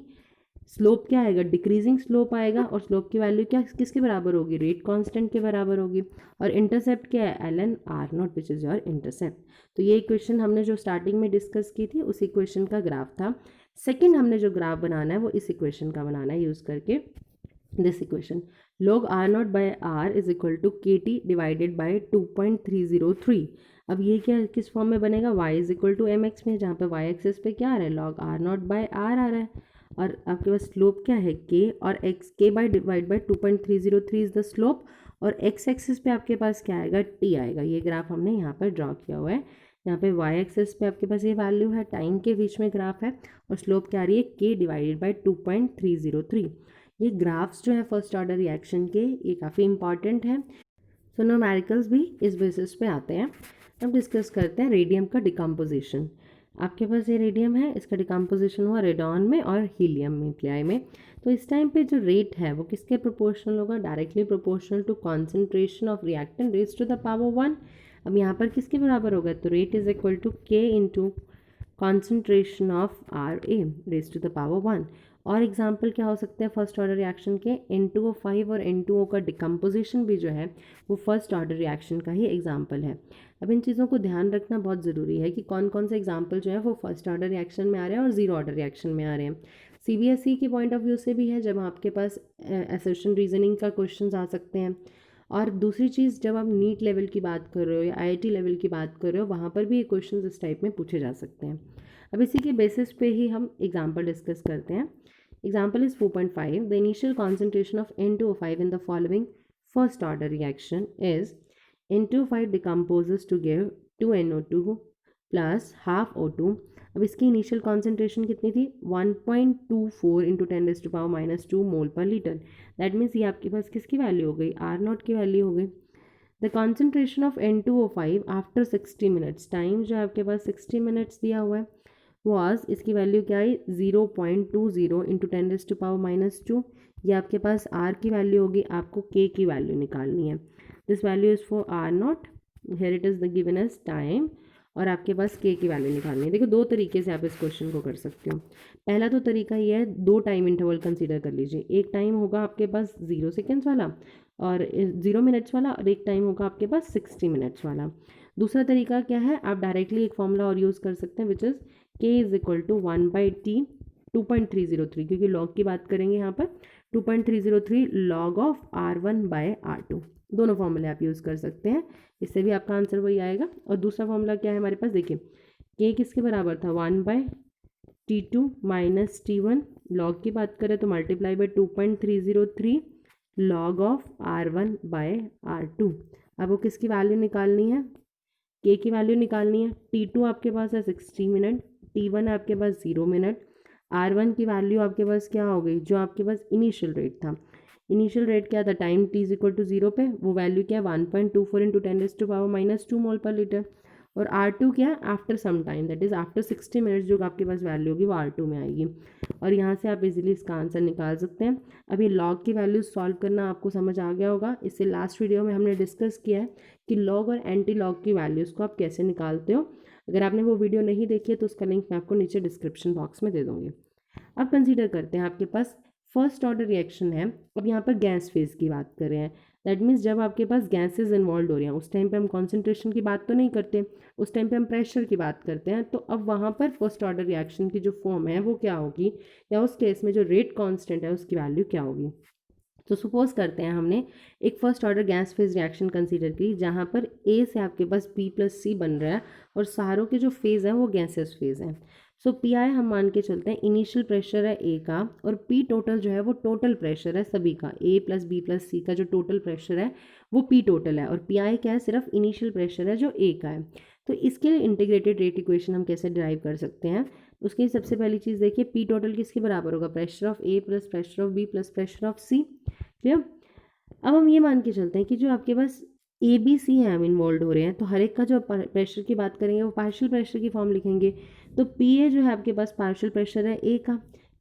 स्लोप क्या आएगा, डिक्रीजिंग स्लोप आएगा, और स्लोप की वैल्यू क्या किसके बराबर होगी, रेट कांस्टेंट के बराबर होगी। और इंटरसेप्ट क्या है, ln r not which is your intercept. तो ये इक्वेशन हमने जो स्टार्टिंग में डिस्कस की थी उस इक्वेशन का ग्राफ था। सेकंड हमने जो ग्राफ बनाना है वो इस इक्वेशन का बनाना है यूज़ करके this equation, log r not by r is equal to K T divided by 2.303। अब ये क्या किस फॉर्म में बनेगा, y is equal to M X में, जहाँ पे y एक्सेस पे क्या आ रहा है, log r not by r आ रहा है, और आपके पास स्लोप क्या है k, और x k by divide by 2.303 is the slope, और x एक्सिस पे आपके पास क्या आएगा, t आएगा। ये ग्राफ हमने यहाँ पर ड्रॉ किया हुआ है। यहाँ पे y एक्सिस पे आपके पास ये वैल्यू है, टाइम के बीच में ग्राफ है, और स्लोप क्या आ रही है, k डिवाइडेड बाई 2.303। ये ग्राफ्स जो है फर्स्ट ऑर्डर रिएक्शन के ये काफ़ी इंपॉर्टेंट है। सो न्यूमेरिकल्स भी इस बेसिस पे आते हैं। अब डिस्कस करते हैं रेडियम का डिकम्पोजिशन। आपके पास ये रेडियम है, इसका डिकम्पोजिशन हुआ रेडॉन में और हीलियम में, पीआई में। तो इस टाइम पे जो रेट है वो किसके प्रोपोर्शनल होगा, directly proportional to concentration of reactant raise to the power 1। अब यहाँ पर किसके बराबर होगा, तो rate is equal to K into concentration of R A raise to the power 1। और एग्जाम्पल क्या हो सकते हैं फर्स्ट ऑर्डर रिएक्शन के, N2O5 और N2O का डिकम्पोजिशन भी जो है वो फर्स्ट ऑर्डर रिएक्शन का ही एग्जाम्पल है। अब इन चीज़ों को ध्यान रखना बहुत ज़रूरी है कि कौन कौन से एग्जाम्पल जो है वो फर्स्ट ऑर्डर रिएक्शन में आ रहे हैं और जीरो ऑर्डर रिएक्शन में आ रहे हैं। CBSE के पॉइंट ऑफ व्यू से भी है, जब आपके पास असर्शन रीजनिंग का क्वेश्चन आ सकते हैं। और दूसरी चीज़, जब आप नीट लेवल की बात कर रहे हो या IIT लेवल की बात कर रहे हो, वहाँ पर भी ये क्वेश्चन इस टाइप में पूछे जा सकते हैं। अब इसी के बेसिस पे ही हम एग्जाम्पल डिस्कस करते हैं। Example is 4.5. The initial concentration of N2O5 in the following first order reaction is N2O5 decomposes to give 2NO2 plus half O2. अब इसकी इनिशियल कॉन्सेंट्रेशन कितनी थी, 1.24 इंटू 10⁻⁻2 मोल पर लीटर। दैट मीन्स ये आपके पास किसकी वैल्यू हो गई, आर नॉट की वैल्यू हो गई। The concentration of N2O5 after 60 minutes, time जो है आपके पास 60 मिनट्स दिया हुआ है, वॉज इसकी वैल्यू क्या आई, 0.20 इंटू 10⁻⁻2। ये आपके पास आर की वैल्यू होगी, आपको के की वैल्यू निकालनी है। This value is for R naught, here it is the given as time, और आपके पास के की वैल्यू निकालनी है। देखो दो तरीके से आप इस क्वेश्चन को कर सकते हो। पहला तो तरीका ये है, दो टाइम इंटरवल कंसीडर कर लीजिए। एक टाइम होगा आपके पास 0 सेकेंड्स वाला और 0 मिनट्स वाला, और एक टाइम होगा आपके पास 60 मिनट्स वाला। दूसरा तरीका क्या है, आप डायरेक्टली एक फॉर्मूला और यूज़ कर सकते हैं which is k is equal to 1/t 2.303, क्योंकि लॉग की बात करेंगे यहाँ पर 2.303 लॉग ऑफ R1/R2। दोनों फॉर्मूले आप यूज़ कर सकते हैं, इससे भी आपका आंसर वही आएगा। और दूसरा फॉर्मूला क्या है हमारे पास, देखिए k किसके बराबर था, 1/T2 माइनस T1। लॉग की बात करें तो multiply by 2.303 log of R1/R2। अब वो किसकी वैल्यू निकालनी है, k की वैल्यू निकालनी है। T2 आपके पास है 60 मिनट, T1 आपके पास 0 मिनट, R1 की वैल्यू आपके पास क्या हो गई, जो आपके पास इनिशियल रेट था। इनिशियल रेट क्या था, time t is equal to 0 पे, वो वैल्यू क्या है 1.24 इंटू 10⁻⁻2 मोल पर लीटर। और R2 क्या है, after some time, that is after 60 minutes जो आपके पास वैल्यू होगी वो R2 में आएगी। और यहाँ से आप इजीली इसका आंसर निकाल सकते हैं। अभी लॉग की वैल्यू सॉल्व करना आपको समझ आ गया होगा। इससे लास्ट वीडियो में हमने डिस्कस किया है कि लॉग और एंटी लॉग की वैल्यूज़ को आप कैसे निकालते हो। अगर आपने वो वीडियो नहीं देखी है तो उसका लिंक मैं आपको नीचे डिस्क्रिप्शन बॉक्स में दे दूँगी। अब कंसीडर करते हैं आपके पास फर्स्ट ऑर्डर रिएक्शन है। अब यहाँ पर गैस फेज की बात कर रहे हैं, दैट मीन्स जब आपके पास गैसेज इन्वॉल्व हो रही हैं, उस टाइम पे हम कॉन्सेंट्रेशन की बात तो नहीं करते, उस टाइम पे हम प्रेशर की बात करते हैं। तो अब वहाँ पर फर्स्ट ऑर्डर रिएक्शन की जो फॉर्म है वो क्या होगी, या उस केस में जो रेट कांस्टेंट है उसकी वैल्यू क्या होगी। तो सपोज करते हैं हमने एक first order gas phase reaction consider की, जहाँ पर ए से आपके पास B+C बन रहा है और सारों के जो फेज़ हैं वो गैसेस फेज़ हैं। सो पी आई हम मान के चलते हैं इनिशियल प्रेशर है ए का, और पी टोटल जो है वो टोटल प्रेशर है सभी का, ए प्लस बी प्लस सी का जो टोटल प्रेशर है वो पी टोटल है, और पी आई क्या है, सिर्फ इनिशियल प्रेशर है जो ए का है। तो इसके लिए इंटीग्रेटेड रेट इक्वेशन हम कैसे ड्राइव कर सकते हैं, उसकी सबसे पहली चीज़ देखिए, पी टोटल किसके बराबर होगा, pressure of A plus pressure of B plus pressure of C. Clear. अब हम ये मान के चलते हैं कि जो आपके पास ए बी सी है हम इन्वॉल्व हो रहे हैं, तो हर एक का जो प्रेशर की बात करेंगे वो पार्शियल प्रेशर की फॉर्म लिखेंगे। तो पी ए जो है आपके पास पार्शियल प्रेशर है ए का,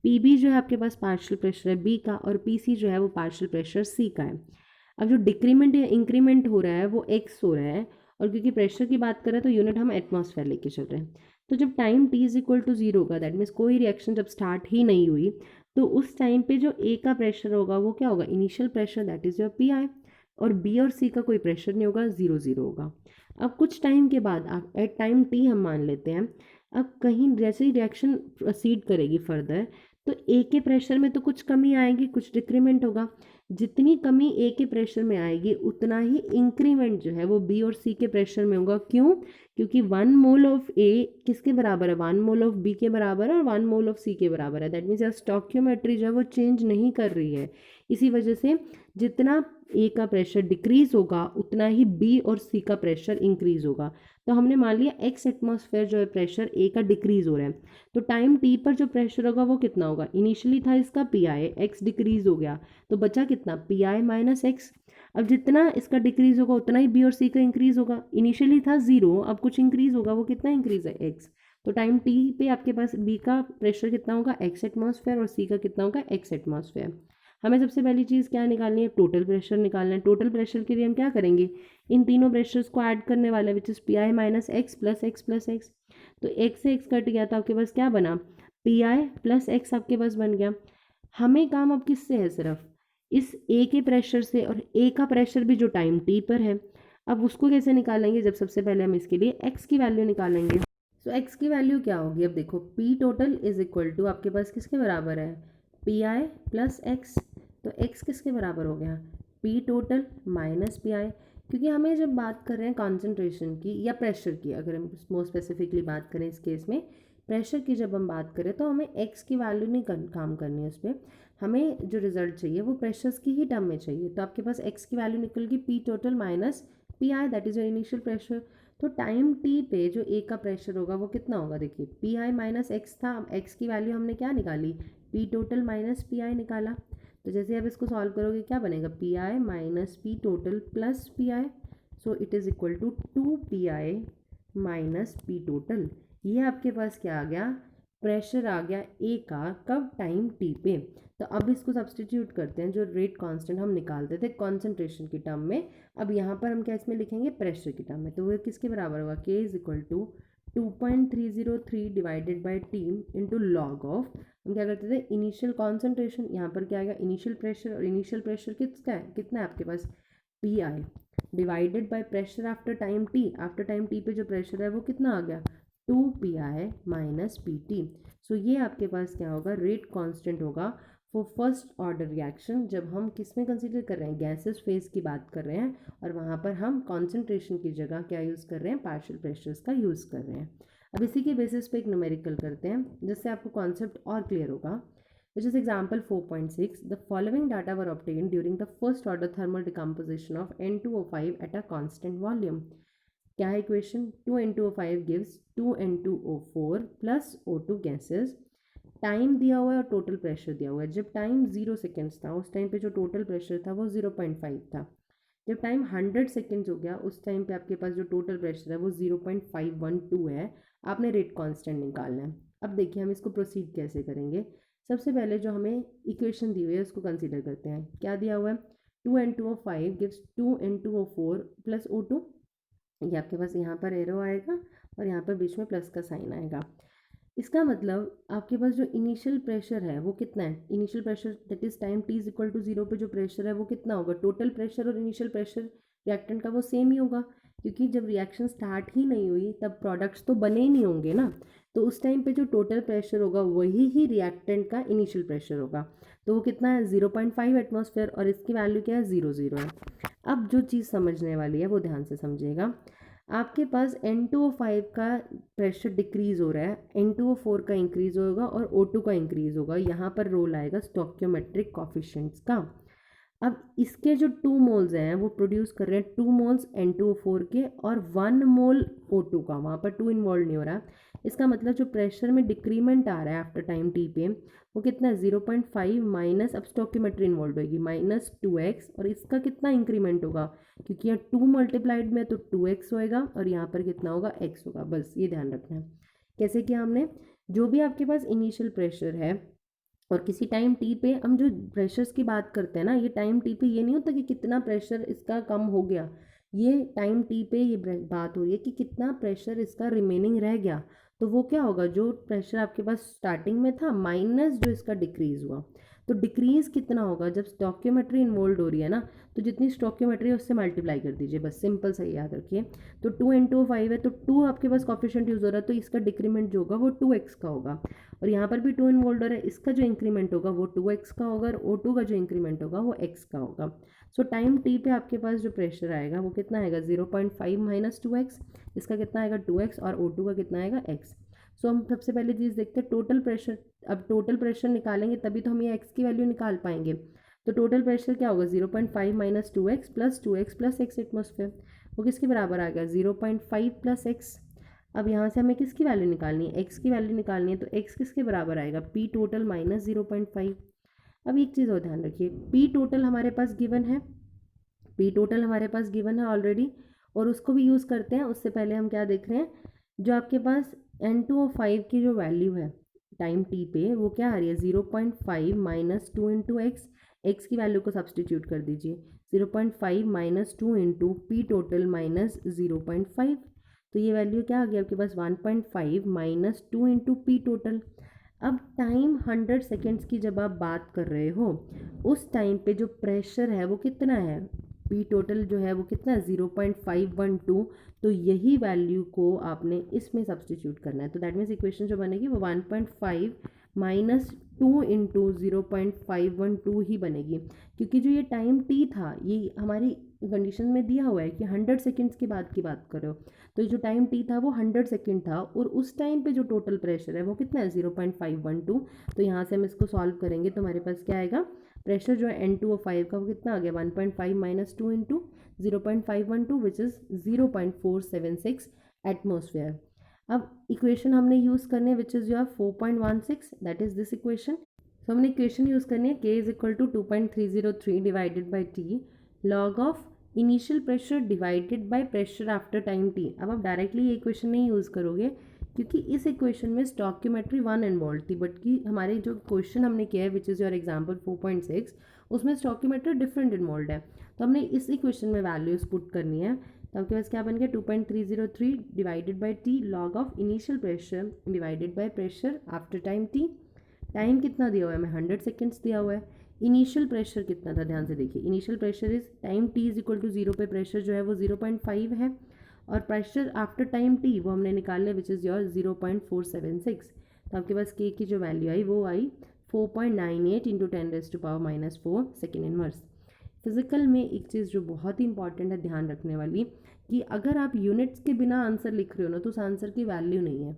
पी बी जो है आपके पास पार्शियल प्रेशर है बी का, और पी सी जो है वो पार्शियल प्रेशर सी का है। अब जो डिक्रीमेंट या इंक्रीमेंट हो रहा है वो एक्स हो रहा है, और क्योंकि प्रेशर की बात करें तो यूनिट हम एटमॉस्फेयर लेके चल रहे हैं। तो जब time T is equal to zero होगा, दैट मीन्स कोई रिएक्शन जब स्टार्ट ही नहीं हुई, तो उस टाइम पे जो ए का प्रेशर होगा वो क्या होगा, initial pressure, that is your P I, और बी और सी का कोई प्रेशर नहीं होगा, ज़ीरो ज़ीरो होगा। अब कुछ टाइम के बाद आप एट टाइम टी हम मान लेते हैं, अब कहीं जैसे ही रिएक्शन प्रोसीड करेगी फर्दर, तो ए के प्रेशर में तो कुछ कमी आएगी, कुछ डिक्रीमेंट होगा। जितनी कमी ए के प्रेशर में आएगी उतना ही इंक्रीमेंट जो है वो बी और सी के प्रेशर में होगा। क्यों? क्योंकि 1 मोल ऑफ ए किसके बराबर है, 1 मोल ऑफ बी के बराबर है, और 1 मोल ऑफ सी के बराबर है। दैट मीन्स यार स्टॉक्योमेट्री जो है वो चेंज नहीं कर रही है। इसी वजह से जितना ए का प्रेशर डिक्रीज होगा उतना ही बी और सी का प्रेशर इंक्रीज होगा। तो हमने मान लिया एक्स एटमॉस्फेयर जो है प्रेशर ए का डिक्रीज हो रहा है, तो टाइम टी पर जो प्रेशर होगा वो कितना होगा, इनिशियली था इसका पी आई, एक्स डिक्रीज हो गया तो बचा कितना, पी आई माइनस एक्स। अब जितना इसका डिक्रीज होगा उतना ही बी और सी का इंक्रीज होगा, इनिशियली था जीरो, अब कुछ इंक्रीज होगा, वो कितना इंक्रीज है, एक्स। तो टाइम टी पे आपके पास बी का प्रेशर कितना होगा, एक्स एटमॉस्फेयर, और सी का कितना होगा, एक्स एटमॉस्फेयर। हमें सबसे पहली चीज़ क्या निकालनी है, टोटल प्रेशर निकालना है। टोटल प्रेशर के लिए हम क्या करेंगे, इन तीनों प्रेशर्स को ऐड करने वाले, which is P I minus x plus x plus X. तो एक्स से एक्स कट गया तो आपके पास क्या बना, पी आई प्लस एक्स आपके पास बन गया। हमें काम अब किससे है, सिर्फ इस ए के प्रेशर से, और ए का प्रेशर भी जो टाइम टी पर है। अब उसको कैसे निकालेंगे, जब सबसे पहले हम इसके लिए एक्स की वैल्यू निकालेंगे। सो एक्स की वैल्यू क्या होगी, अब देखो P total is equal to आपके पास किसके बराबर है, पी आई प्लस एक्स। तो x किसके बराबर हो गया, p total minus P I. क्योंकि हमें जब बात कर रहे हैं कॉन्सेंट्रेशन की या प्रेशर की, अगर हम मोर स्पेसिफिकली बात करें इस केस में प्रेशर की जब हम बात करें, तो हमें x की वैल्यू नहीं काम करनी है उस पर, हमें जो रिजल्ट चाहिए वो प्रेशर्स की ही टर्म में चाहिए। तो आपके पास x की वैल्यू निकल गई p total minus P I, that is your initial pressure. तो टाइम t पे जो a का प्रेशर होगा वो कितना होगा, देखिए पी आई माइनस एक्स था, x की वैल्यू हमने क्या निकाली, p total minus P I निकाला। तो जैसे आप इसको सॉल्व करोगे क्या बनेगा, P I minus P total plus P I, so it is equal to 2 PI minus P total. ये आपके पास क्या आ गया, प्रेशर आ गया ए का, कब, टाइम टी पे। तो अब इसको सब्सटीट्यूट करते हैं, जो रेट कांस्टेंट हम निकालते थे कॉन्सेंट्रेशन की टर्म में, अब यहाँ पर हम क्या इसमें लिखेंगे, प्रेशर की टर्म में। तो वो किसके बराबर होगा, K is equal to 2.303 divided by T into log of, हम क्या करते थे, इनिशियल कॉन्सेंट्रेशन, यहाँ पर क्या आएगा, इनिशियल प्रेशर, और इनिशियल प्रेशर कितना है आपके पास, P I, divided by pressure after time T. After time T पे जो प्रेशर है वो कितना आ गया, 2 PI माइनस पी टी। सो ये आपके पास क्या होगा, रेट कांस्टेंट होगा फॉर फर्स्ट ऑर्डर रिएक्शन, जब हम किस में कंसीडर कर रहे हैं, गैसेस फेज की बात कर रहे हैं, और वहाँ पर हम कॉन्सेंट्रेशन की जगह क्या यूज़ कर रहे हैं, पार्शियल प्रेशर्स का यूज़ कर रहे हैं। अब इसी के बेसिस पे एक न्यूमेरिकल करते हैं, जिससे आपको कॉन्सेप्ट और क्लियर होगा। Which is example 4.6. The following data were obtained during the first order thermal decomposition of N2O5 at a constant volume. क्या है equation, 2N2O5 gives 2N2O4 plus O2 gases. Time दिया हुआ है और टोटल प्रेशर दिया हुआ है। जब टाइम 0 सेकेंड्स था उस टाइम पे जो टोटल प्रेशर था वो 0.5 था। जब टाइम 100 सेकेंड्स हो गया उस टाइम पे आपके पास जो टोटल प्रेशर है वो 0.512 है। आपने रेट कांस्टेंट निकालना है। अब देखिए हम इसको प्रोसीड कैसे करेंगे। सबसे पहले जो हमें इक्वेशन दी हुई है उसको कंसीडर करते हैं। क्या दिया हुआ है, 2N2O5 gives 2N2O4 plus O2। ये आपके पास यहाँ पर एरो आएगा और यहाँ पर बीच में प्लस का साइन आएगा। इसका मतलब आपके पास जो इनिशियल प्रेशर है वो कितना है, initial pressure that is time t is equal to 0 पे जो प्रेशर है वो कितना होगा, टोटल प्रेशर और इनिशियल प्रेशर रिएक्टेंट का वो सेम ही होगा, क्योंकि जब रिएक्शन स्टार्ट ही नहीं हुई तब प्रोडक्ट्स तो बने ही नहीं होंगे ना। तो उस टाइम पे जो टोटल प्रेशर होगा वही ही रिएक्टेंट का इनिशियल प्रेशर होगा। तो वो कितना है, 0.5 एटमॉस्फेयर, और इसकी वैल्यू क्या है, 0 0 है। अब जो चीज़ समझने वाली है वो ध्यान से समझिएगा। आपके पास N2O5 का प्रेशर डिक्रीज़ हो रहा है, N2O4 का इंक्रीज़ होगा और O2 का इंक्रीज़ होगा। यहाँ पर रोल आएगा स्टोइकियोमेट्रिक कोफिशिएंट्स का। अब इसके जो 2 मोल्स हैं वो प्रोड्यूस कर रहे हैं 2 मोल्स N2O4 के और 1 मोल O2 का, वहाँ पर 2 इन्वॉल्व नहीं हो रहा। इसका मतलब जो प्रेशर में डिक्रीमेंट आ रहा है आफ्टर टाइम टी पे वो कितना है 0.5 माइनस, अब स्टोइकियोमेट्री इन्वॉल्व होगी, -2x, और इसका कितना इंक्रीमेंट होगा क्योंकि यहाँ 2 मल्टीप्लाइड में तो 2x होएगा और यहाँ पर कितना होगा x होगा। बस ये ध्यान रखना है। कैसे किया हमने, जो भी आपके पास इनिशियल प्रेशर है और किसी टाइम टी पे हम जो प्रेशर्स की बात करते हैं ना, ये टाइम टी पे ये नहीं होता कि कितना प्रेशर इसका कम हो गया, ये टाइम टी पे ये बात हो रही है कि कितना प्रेशर इसका रिमेनिंग रह गया। तो वो क्या होगा, जो प्रेशर आपके पास स्टार्टिंग में था माइनस जो इसका डिक्रीज़ हुआ। तो डिक्रीज़ कितना होगा, जब स्टोइकियोमेट्री इन्वॉल्व हो रही है ना, तो जितनी स्टोइकियोमेट्री है उससे मल्टीप्लाई कर दीजिए, बस सिंपल सही याद रखिए। तो 2 × 5 है तो 2 आपके पास कोफिशिएंट यूज़ हो रहा है, तो इसका डिक्रीमेंट जो होगा वो 2x का होगा। और यहाँ पर भी 2 इन्वॉल्व है, इसका जो इंक्रीमेंट होगा वो 2x का होगा और O2 का जो इंक्रीमेंट होगा वो x का होगा। सो टाइम t पे आपके पास जो प्रेशर आएगा वो कितना आएगा 0.5 माइनस 2x, इसका कितना आएगा 2x और O2 का कितना आएगा x। सो हम सबसे पहले चीज़ देखते हैं टोटल प्रेशर। अब टोटल प्रेशर निकालेंगे तभी तो हम ये x की वैल्यू निकाल पाएंगे। तो टोटल प्रेशर क्या होगा 0.5 minus 2x plus 2x plus x atmosphere, वो किसके बराबर आ गया 0.5 प्लस x। अब यहाँ से हमें किसकी वैल्यू निकालनी है, x की वैल्यू निकालनी है, तो x किसके बराबर आएगा p टोटल माइनस 0.5। अब एक चीज़ और ध्यान रखिए, p टोटल हमारे पास गिवन है, p टोटल हमारे पास गिवन है ऑलरेडी और उसको भी यूज़ करते हैं। उससे पहले हम क्या देख रहे हैं, जो आपके पास N2O5 की जो वैल्यू है टाइम t पे वो क्या आ रही है 0.5 माइनस 2 इंटू एक्स की वैल्यू को सब्सटीट्यूट कर दीजिए, 0.5 minus 2 into P total minus 0.5, तो ये वैल्यू क्या आ गया आपके पास 1.5 माइनस 2 इंटू पी टोटल। अब टाइम 100 सेकेंड्स की जब आप बात कर रहे हो उस टाइम पे जो प्रेशर है वो कितना है, पी टोटल जो है वो कितना है 0.512, तो यही वैल्यू को आपने इसमें सब्सटीट्यूट करना है। तो दैट मीन्स इक्वेशन जो बनेगी वो 1.5 माइनस 2 इंटू 0.512 ही बनेगी, क्योंकि जो ये टाइम टी था ये हमारी कंडीशन में दिया हुआ है कि 100 सेकेंड्स के बाद की बात करो, तो जो टाइम टी था वो 100 सेकेंड था और उस टाइम पे जो टोटल प्रेशर है वो कितना है 0.512। तो यहाँ से हम इसको सॉल्व करेंगे तो हमारे पास क्या आएगा, प्रेशर जो है N2O5 का वो कितना आ गया 1.5 minus 2 into 0.512 which is 0.476 atmosphere. अब इक्वेशन हमने यूज़ करनी है which is your 4.16, that is this equation. तो हमने इक्वेशन यूज़ करनी है k is equal to 2.303 divided by T log of initial pressure divided by pressure after time T. अब आप डायरेक्टली ये इक्वेशन नहीं यूज़ करोगे क्योंकि इस इक्वेशन में स्टोइकियोमेट्री 1 इन्वॉल्व थी, बट कि हमारे जो क्वेश्चन हमने किया है विच इज़ योर एग्जाम्पल 4.6 उसमें स्टोइकियोमेट्री डिफरेंट इन्वॉल्व है। तो हमने इस इक्वेशन में वैल्यूज पुट करनी है, तो आपके पास क्या बन गया 2.303 divided by T log of initial pressure divided by pressure after time T. Time कितना दिया हुआ है हमें 100 सेकेंड्स दिया हुआ है। इनिशियल प्रेशर कितना था ध्यान से देखिए, initial pressure is time T is equal to 0 पे प्रेशर जो है वो 0.5 है और प्रेशर आफ्टर टाइम टी वो हमने निकाल लिया विच इज़ योर 0.476। तो आपके पास के की जो वैल्यू आई वो आई 4.98 इंटू 10⁻⁻⁴ सेकेंड इनवर्स। फिजिकल में एक चीज़ जो बहुत ही इंपॉर्टेंट है ध्यान रखने वाली, कि अगर आप यूनिट्स के बिना आंसर लिख रहे हो ना तो उस आंसर की वैल्यू नहीं है,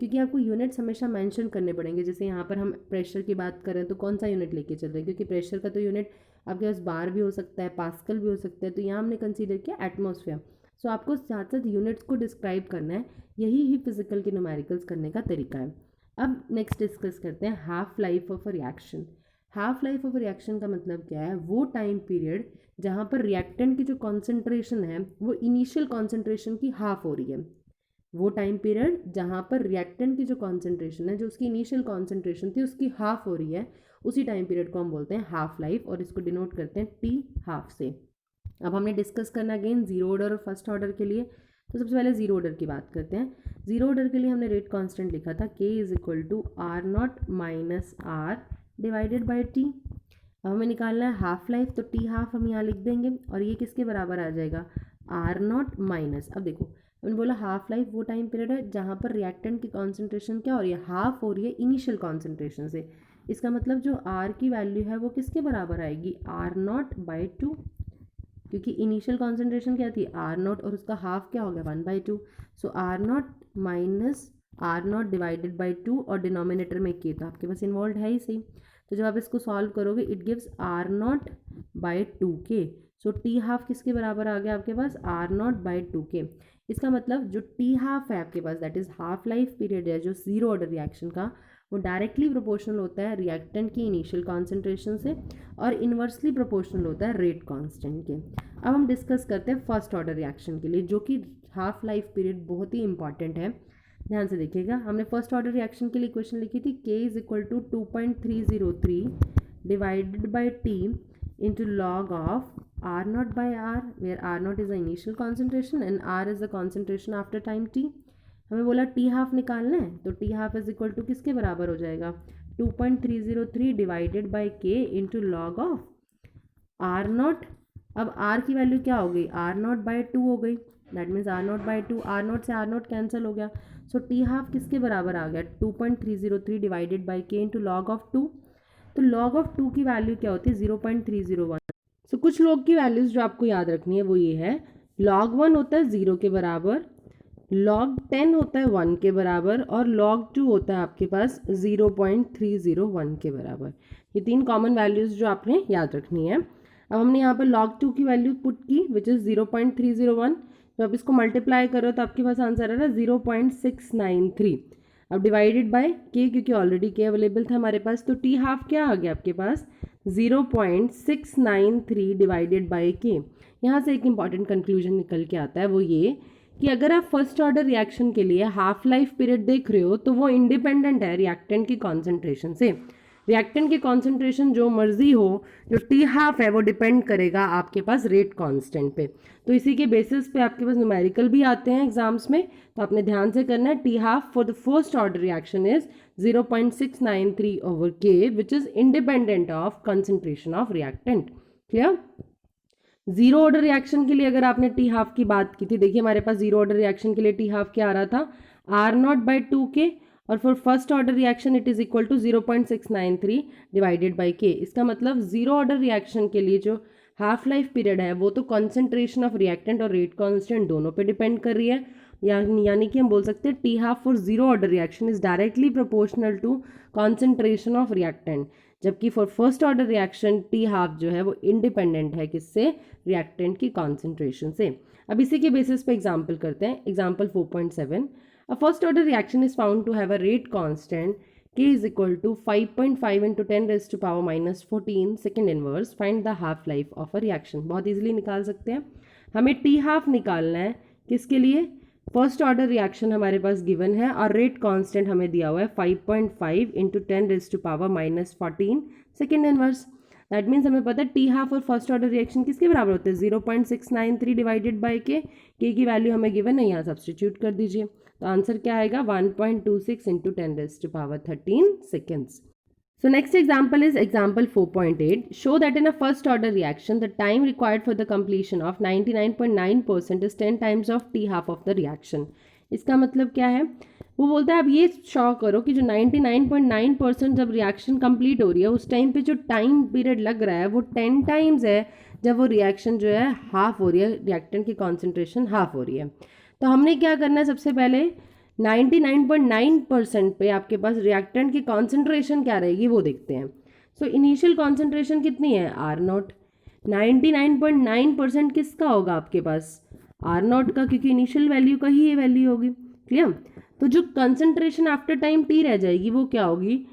क्योंकि आपको यूनिट्स हमेशा मेंशन करने पड़ेंगे। जैसे यहाँ पर हम प्रेशर की बात करें तो कौन सा यूनिट लेके चल रहे हैं, क्योंकि प्रेशर का तो यूनिट आपके पास बार भी हो सकता है, पास्कल भी हो सकता है, तो यहाँ हमने कंसीडर किया एटमॉस्फेयर। सो आपको साथ साथ यूनिट्स को डिस्क्राइब करना है, यही ही फिजिकल के न्यूमेरिकल्स करने का तरीका है। अब नेक्स्ट डिस्कस करते हैं half life of a reaction. Half life of reaction का मतलब क्या है, वो टाइम पीरियड जहाँ पर रिएक्टेंट की जो कॉन्सेंट्रेशन है वो इनिशियल कॉन्सेंट्रेशन की हाफ हो रही है। वो टाइम पीरियड जहाँ पर रिएक्टेंट की जो कॉन्सेंट्रेशन है जो उसकी इनिशियल कॉन्सेंट्रेशन थी उसकी हाफ हो रही है, उसी टाइम पीरियड को हम बोलते हैं हाफ लाइफ और इसको डिनोट करते हैं टी हाफ से। अब हमने डिस्कस करना अगेन जीरो ऑर्डर और फर्स्ट ऑर्डर के लिए। तो सबसे पहले जीरो ऑर्डर की बात करते हैं। जीरो ऑर्डर के लिए हमने रेट कांस्टेंट लिखा था k is equal to R naught minus R divided by T. अब हमें निकालना है हाफ लाइफ, तो टी हाफ हम यहाँ लिख देंगे और ये किसके बराबर आ जाएगा आर नॉट माइनस। अब देखो हमने बोला हाफ लाइफ वो टाइम पीरियड है जहाँ पर रिएक्टेंट की कॉन्सेंट्रेशन क्या हो रही है, हाफ हो रही है इनिशियल कॉन्सेंट्रेशन से। इसका मतलब जो आर की वैल्यू है वो किसके बराबर आएगी आर नॉट बाई 2। क्योंकि इनिशियल कॉन्सेंट्रेशन क्या थी R0 और उसका हाफ क्या हो गया 1/2। सो R0 minus R0 divided by 2 और डिनोमिनेटर में K तो आपके पास इन्वॉल्व है ही सही। तो जब आप इसको सॉल्व करोगे it gives R0/2K। So T half किसके बराबर आ गया आपके पास R0/2K। इसका मतलब जो टी हाफ है आपके पास that is half life period है जो जीरो ऑर्डर रिएक्शन का, वो डायरेक्टली प्रोपोर्शनल होता है रिएक्टेंट की इनिशियल कॉन्सेंट्रेशन से और इन्वर्सली प्रोपोर्शनल होता है रेट कांस्टेंट के। अब हम डिस्कस करते हैं फर्स्ट ऑर्डर रिएक्शन के लिए, जो कि हाफ लाइफ पीरियड बहुत ही इंपॉर्टेंट है। ध्यान से देखिएगा, हमने फर्स्ट ऑर्डर रिएक्शन के लिए क्वेश्चन लिखी थी K is equal to 2.303 divided by T into log of R0 by R, where R0 is the initial concentration and R is the concentration after time T। हमें बोला T half निकालना है तो T half is equal to किसके बराबर हो जाएगा 2.303 divided by K into log of R0। अब R की वैल्यू क्या हो गई R0/2 हो गई, दैट मीन्स R0/2, R0 से R0 कैंसिल हो गया। सो टी हाफ किसके बराबर आ गया 2.303 divided by K into log of 2। तो लॉग ऑफ 2 की वैल्यू क्या होती है 0.301। सो कुछ लॉग की वैल्यूज़ जो आपको याद रखनी है वो ये है, log 1 होता है 0 के बराबर, log 10 होता है 1 के बराबर और log 2 होता है आपके पास 0.301 के बराबर। ये तीन कॉमन वैल्यूज़ जो आपने याद रखनी है। अब हमने यहाँ पर log 2 की वैल्यू पुट की विच इज़ 0.301। तो आप इसको मल्टीप्लाई करो तो आपके पास आंसर आ रहा है 0.693। अब डिवाइडेड बाय K, क्योंकि ऑलरेडी K अवेलेबल था हमारे पास, तो T हाफ क्या आ गया आपके पास 0.693 डिवाइडेड बाय K। यहाँ से एक इंपॉर्टेंट कंक्लूजन निकल के आता है, वो ये कि अगर आप फर्स्ट ऑर्डर रिएक्शन के लिए हाफ लाइफ पीरियड देख रहे हो तो वो इंडिपेंडेंट है रिएक्टेंट की कॉन्सेंट्रेशन से। रिएक्टेंट की कॉन्सेंट्रेशन जो मर्जी हो, जो टी हाफ है वो डिपेंड करेगा आपके पास रेट कांस्टेंट पे। तो इसी के बेसिस पे आपके पास न्यूमेरिकल भी आते हैं एग्जाम्स में, तो आपने ध्यान से करना है T half for the first order reaction is 0.693 over K which is independent of concentration of reactant. Clear? Zero order reaction के लिए अगर आपने टी हाफ की बात की थी, देखिए हमारे पास जीरो ऑर्डर रिएक्शन के लिए टी हाफ क्या आ रहा था R0/2K और for first order reaction it is equal to 0.693 divided by K। इसका मतलब जीरो ऑर्डर रिएक्शन के लिए जो हाफ लाइफ पीरियड है वो तो कॉन्सेंट्रेशन ऑफ रिएक्टेंट और रेट कांस्टेंट दोनों पे डिपेंड कर रही है, यानी कि हम बोल सकते हैं T half for zero order reaction is directly proportional to concentration of reactant, जबकि for first order reaction T half जो है वो इंडिपेंडेंट है किससे रिएक्टेंट की कॉन्सेंट्रेशन से। अब इसी के बेसिस पे एग्जांपल करते हैं। Example 4.7, a first order reaction is found to have a rate constant K is equal to 5.5 into 10 raised to power minus 14 second inverse, find the half life of a reaction। बहुत easily निकाल सकते हैं। हमें T half निकालना है किसके लिए, first order reaction हमारे पास गिवन है और रेट कांस्टेंट हमें दिया हुआ है 5.5 into 10 raise to power minus 14 second inverse. That means हमें पता है टी हाफ और फर्स्ट ऑर्डर रिएक्शन किसके बराबर होते हैं 0.693 डिवाइडेड बाई K। K की वैल्यू हमें गिवन है, यहाँ सब्सटीट्यूट कर दीजिए तो आंसर क्या आएगा 1.26 into 10 raise to power 13 seconds. So next example is example 4.8. Show that in a first order reaction, the time required for the completion of 99.9% is 10 times of T half of the reaction। इसका मतलब क्या है, वो बोलता है अब ये show करो कि जो 99.9% जब रिएक्शन कंप्लीट हो रही है उस टाइम पे जो टाइम पीरियड लग रहा है वो 10 टाइम्स है जब वो रिएक्शन जो है हाफ हो रही है, रिएक्टेंट की कॉन्सेंट्रेशन हाफ हो रही है। तो हमने क्या करना है, सबसे पहले 99.9% पे आपके पास रिएक्टेंट की कॉन्सेंट्रेशन क्या रहेगी वो देखते हैं। सो इनिशियल कॉन्सेंट्रेशन कितनी है R0, 99.9% किसका होगा आपके पास R0 का, क्योंकि इनिशियल वैल्यू का ही ये वैल्यू होगी। क्लियर? तो जो कंसेंट्रेशन आफ्टर टाइम T रह जाएगी वो क्या होगी,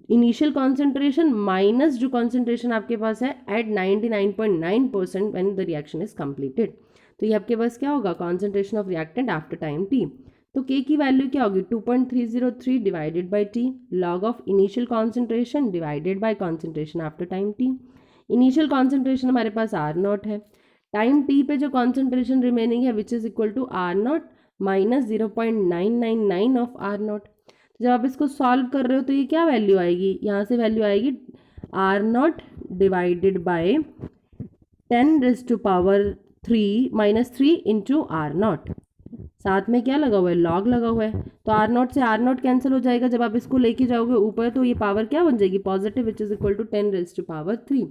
इनिशियल कॉन्सेंट्रेशन माइनस जो कॉन्सेंट्रेशन आपके पास है at 99.9% when the reaction is completed. तो ये आपके पास क्या होगा concentration of reactant after time T। तो K की वैल्यू क्या होगी 2.303 divided by T, log of initial concentration divided by concentration after time T। Initial concentration हमारे पास R0 है, टाइम T पे जो कॉन्सेंट्रेशन रिमेनिंग है which is equal to R0 minus 0.999 of R0। तो जब आप इसको सॉल्व कर रहे हो तो ये क्या वैल्यू आएगी, यहाँ से वैल्यू आएगी R0 divided by 10 raise to power 3 minus 3 into R0, साथ में क्या लगा हुआ है लॉग लगा हुआ है। तो R0 से R0 कैंसिल हो जाएगा, जब आप इसको लेके जाओगे ऊपर तो ये पावर क्या बन जाएगी positive which is equal to 10 raise to power 3।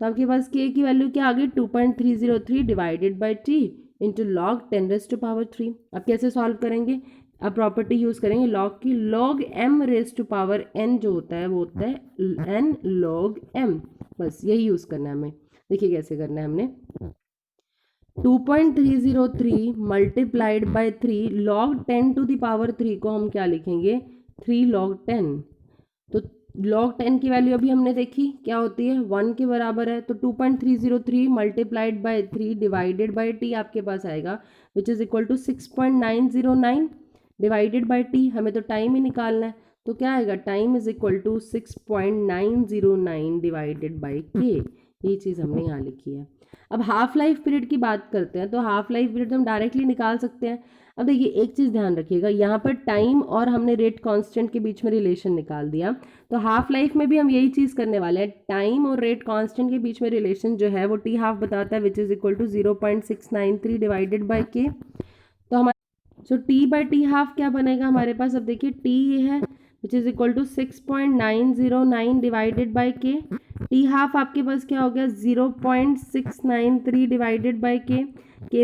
तो आपके पास के की वैल्यू क्या आ गई 2.303 divided by T into log 10⁻3। अब कैसे सॉल्व करेंगे, अब प्रॉपर्टी यूज़ करेंगे लॉग की, log m⁻n जो होता है वो होता है n log m, बस यही यूज़ करना है हमें। देखिए कैसे करना है हमने, 2.303 मल्टीप्लाइड बाई 3 log 10⁻3 को हम क्या लिखेंगे 3 log 10। तो log 10 की वैल्यू अभी हमने देखी क्या होती है 1 के बराबर है, तो 2.303 multiplied by 3 divided by T आपके पास आएगा which is equal to 6.909 divided by T, हमें तो टाइम ही निकालना है, तो क्या आएगा time is equal to 6.909 divided by K, ये चीज़ हमने यहाँ लिखी है। अब हाफ लाइफ पीरियड की बात करते हैं, तो हाफ लाइफ पीरियड तो हम डायरेक्टली निकाल सकते हैं। अब देखिए एक चीज़ ध्यान रखिएगा, यहाँ पर टाइम और हमने रेट कांस्टेंट के बीच में रिलेशन निकाल दिया, तो हाफ लाइफ में भी हम यही चीज़ करने वाले हैं। टाइम और रेट कांस्टेंट के बीच में रिलेशन जो है वो टी हाफ बताता है which is equal to 0.693 divided by K. तो हमारे so T by T half क्या बनेगा हमारे पास, अब देखिए टी ये है which is equal to 6.909 divided by K, T half आपके पास क्या हो गया 0.693 डिवाइडेड बाई के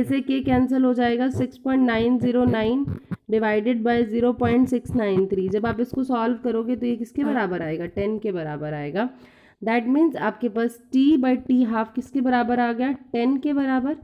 से के कैंसिल हो जाएगा, 6.909 डिवाइडेड बाई 0.693। जब आप इसको सॉल्व करोगे तो ये किसके बराबर आएगा 10 के बराबर आएगा। दैट मीन्स आपके पास टी बाई टी हाफ किसके बराबर आ गया 10 के बराबर।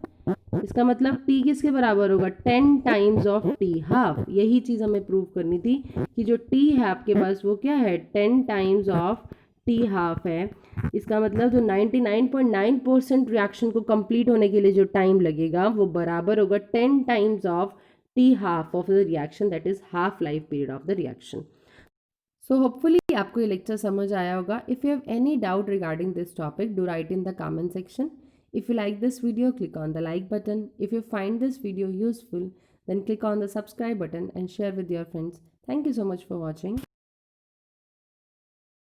इसका मतलब टी किसके बराबर होगा 10 टाइम्स ऑफ टी हाफ। यही चीज़ हमें प्रूव करनी थी कि जो टी है आपके पास वो क्या है 10 टाइम्स ऑफ टी हाफ है। इसका मतलब जो 99.9% रिएक्शन को कंप्लीट होने के लिए जो टाइम लगेगा वो बराबर होगा 10 times of T half of the reaction, that is half life period of the reaction. So hopefully आपको ये लेक्चर समझ आया होगा। If you have any doubt regarding this topic do right in the comment section. If you like this video, click on the like button. If you find this video useful, then click on the subscribe button and share with your friends. Thank you so much for watching.